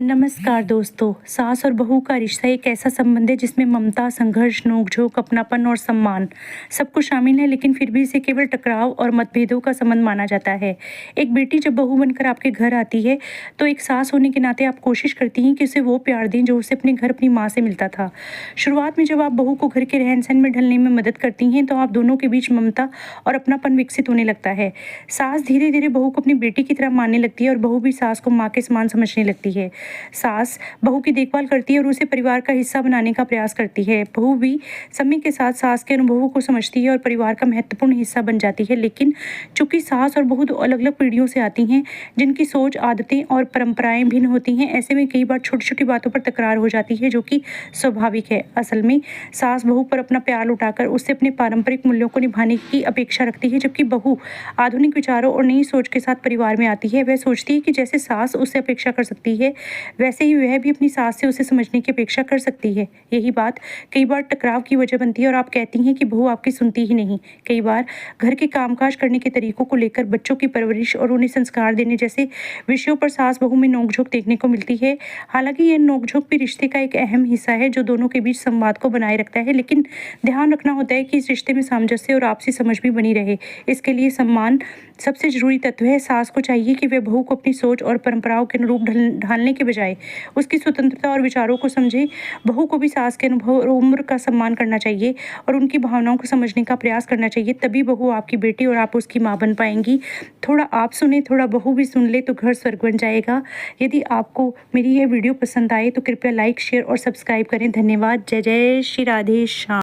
नमस्कार दोस्तों। सास और बहू का रिश्ता एक ऐसा संबंध है जिसमें ममता, संघर्ष, नोक-झोंक, अपनापन और सम्मान सब कुछ शामिल है, लेकिन फिर भी इसे केवल टकराव और मतभेदों का संबंध माना जाता है। एक बेटी जब बहू बनकर आपके घर आती है, तो एक सास होने के नाते आप कोशिश करती हैं कि उसे वो प्यार दें जो उसे अपने घर अपनी माँ से मिलता था। शुरुआत में जब आप बहू को घर के रहन-सहन में ढलने में मदद करती हैं, तो आप दोनों के बीच ममता और अपनापन विकसित होने लगता है। सास धीरे-धीरे बहू को अपनी बेटी की तरह मानने लगती है और बहू भी सास को माँ के समान समझने लगती है। सास बहू की देखभाल करती है और उसे परिवार का हिस्सा बनाने का प्रयास करती है। बहू भी समय के साथ सास के अनुभवों को समझती है और परिवार का महत्वपूर्ण हिस्सा बन जाती है। लेकिन चूंकि सास और बहू दो अलग-अलग पीढ़ियों से आती हैं, जिनकी सोच, आदतें और परंपराएं भिन्न होती हैं, ऐसे में कई बार छोटी-छोटी बातों पर तकरार हो जाती है, जो कि स्वाभाविक है। असल में सास बहू पर अपना प्यार लुटाकर उससे अपने पारंपरिक मूल्यों को निभाने की अपेक्षा रखती है, जबकि बहू आधुनिक विचारों और नई सोच के साथ परिवार में आती है। वह सोचती है कि जैसे सास उससे अपेक्षा कर सकती है, वैसे ही वह भी अपनी सास से उसे समझने की अपेक्षा कर सकती है। यही बात कई बार टकराव की वजह बनती है और आप कहती हैं कि बहू आपकी सुनती ही नहीं। कई बार घर के कामकाज करने के तरीकों को लेकर, बच्चों की परवरिश और उन्हें संस्कार देने जैसे विषयों पर सास बहू में नोक-झोंक देखने को मिलती है। हालांकि यह नोक-झोंक भी रिश्ते का एक अहम हिस्सा है जो दोनों के बीच संवाद को बनाए रखता है, लेकिन ध्यान रखना होता है कि इस रिश्ते में सामंजस्य और आपसी समझ भी बनी रहे। इसके लिए सम्मान सबसे जरूरी तत्व है। सास को चाहिए कि वह बहू को अपनी सोच और परंपराओं के अनुरूप ढालने के बजाय उसकी स्वतंत्रता और विचारों को समझे। बहू को भी सास के अनुभव और उम्र का सम्मान करना चाहिए और उनकी भावनाओं को समझने का प्रयास करना चाहिए। तभी बहू आपकी बेटी और आप उसकी माँ बन पाएंगी। थोड़ा आप सुने, थोड़ा बहू भी सुन ले, तो घर स्वर्ग बन जाएगा। यदि आपको मेरी यह वीडियो पसंद आए तो कृपया लाइक, शेयर और सब्सक्राइब करें। धन्यवाद। जय जय श्री राधे श्याम।